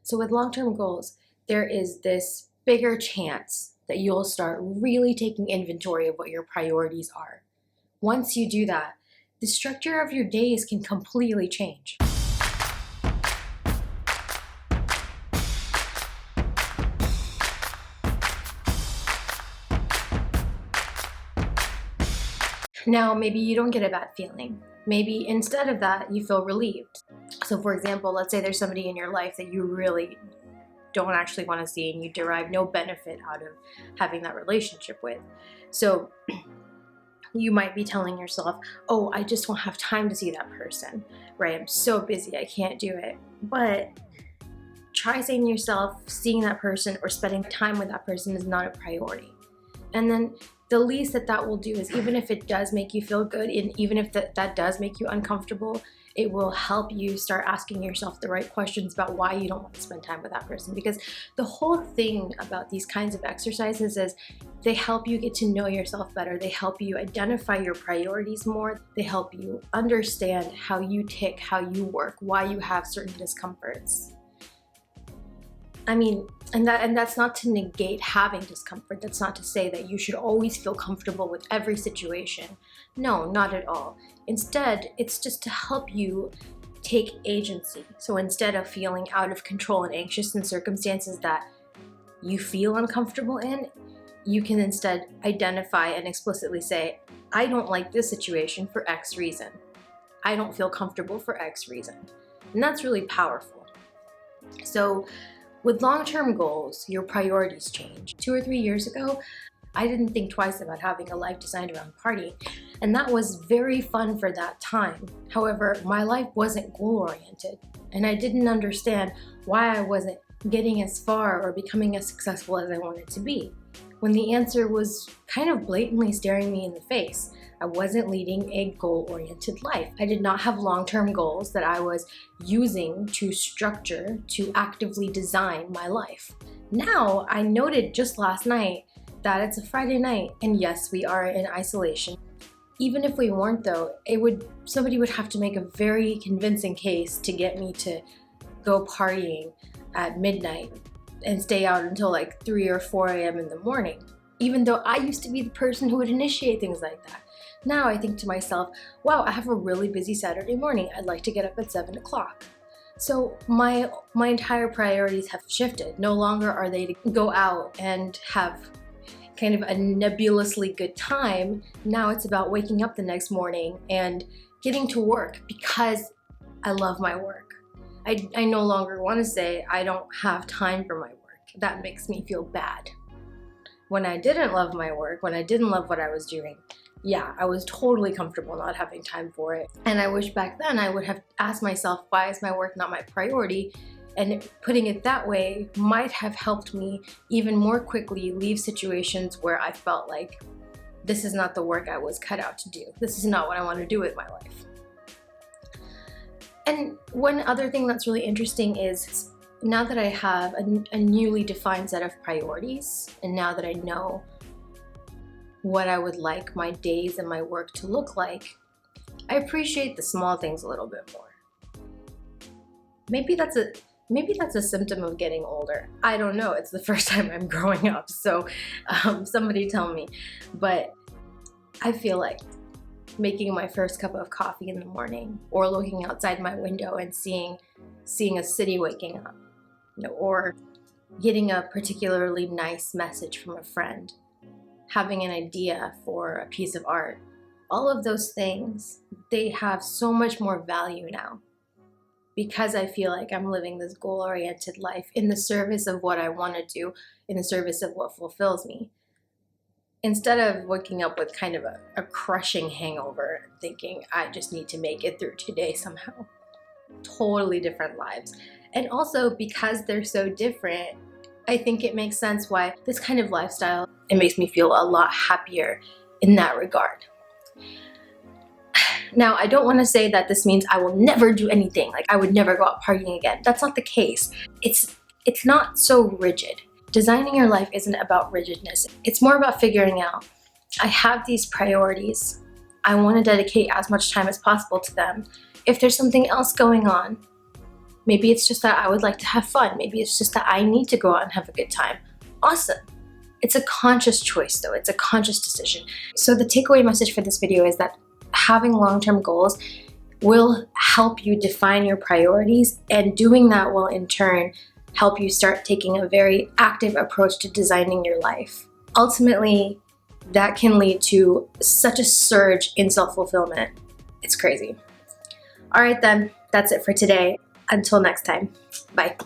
So with long-term goals, there is this bigger chance that you'll start really taking inventory of what your priorities are. Once you do that, the structure of your days can completely change. Now, maybe you don't get a bad feeling. Maybe instead of that, you feel relieved. So for example, let's say there's somebody in your life that you really don't actually want to see and you derive no benefit out of having that relationship with. So you might be telling yourself, oh, I just don't have time to see that person, right? I'm so busy, I can't do it. But try saying to yourself, seeing that person or spending time with that person is not a priority. And then the least that will do is, even if it does make you feel good, and even if that does make you uncomfortable, it will help you start asking yourself the right questions about why you don't want to spend time with that person. Because the whole thing about these kinds of exercises is they help you get to know yourself better. They help you identify your priorities more. They help you understand how you tick, how you work, why you have certain discomforts. I mean, and that's not to negate having discomfort. That's not to say that you should always feel comfortable with every situation. No, not at all. Instead, it's just to help you take agency. So instead of feeling out of control and anxious in circumstances that you feel uncomfortable in, you can instead identify and explicitly say, I don't like this situation for X reason. I don't feel comfortable for X reason. And that's really powerful. So with long-term goals, your priorities change. 2 or 3 years ago, I didn't think twice about having a life designed around partying, and that was very fun for that time. However, my life wasn't goal-oriented, and I didn't understand why I wasn't getting as far or becoming as successful as I wanted to be, when the answer was kind of blatantly staring me in the face. I wasn't leading a goal-oriented life. I did not have long-term goals that I was using to structure, to actively design my life. Now, I noted just last night that it's a Friday night, and yes, we are in isolation. Even if we weren't though, somebody would have to make a very convincing case to get me to go partying at midnight and stay out until like 3 or 4 a.m. in the morning. Even though I used to be the person who would initiate things like that. Now I think to myself, wow, I have a really busy Saturday morning. I'd like to get up at 7 o'clock. So my entire priorities have shifted. No longer are they to go out and have kind of a nebulously good time. Now it's about waking up the next morning and getting to work because I love my work. I no longer want to say I don't have time for my work. That makes me feel bad. When I didn't love my work, when I didn't love what I was doing, yeah, I was totally comfortable not having time for it. And I wish back then I would have asked myself, why is my work not my priority? And putting it that way might have helped me even more quickly leave situations where I felt like this is not the work I was cut out to do. This is not what I want to do with my life. And one other thing that's really interesting is, now that I have a newly defined set of priorities, and now that I know what I would like my days and my work to look like, I appreciate the small things a little bit more. Maybe that's a symptom of getting older. I don't know. It's the first time I'm growing up, so somebody tell me. But I feel like making my first cup of coffee in the morning, or looking outside my window and seeing a city waking up, or getting a particularly nice message from a friend, having an idea for a piece of art. All of those things, they have so much more value now, because I feel like I'm living this goal-oriented life in the service of what I want to do, in the service of what fulfills me. Instead of waking up with kind of a crushing hangover, thinking I just need to make it through today somehow. Totally different lives. And also, because they're so different, I think it makes sense why this kind of lifestyle, it makes me feel a lot happier in that regard. Now, I don't want to say that this means I will never do anything, like I would never go out partying again. That's not the case. It's not so rigid. Designing your life isn't about rigidness. It's more about figuring out, I have these priorities. I want to dedicate as much time as possible to them. If there's something else going on, Maybe it's just that I would like to have fun. Maybe it's just that I need to go out and have a good time. Awesome. It's a conscious choice though. It's a conscious decision. So the takeaway message for this video is that having long-term goals will help you define your priorities, and doing that will in turn help you start taking a very active approach to designing your life. Ultimately, that can lead to such a surge in self-fulfillment. It's crazy. All right then, that's it for today. Until next time, bye.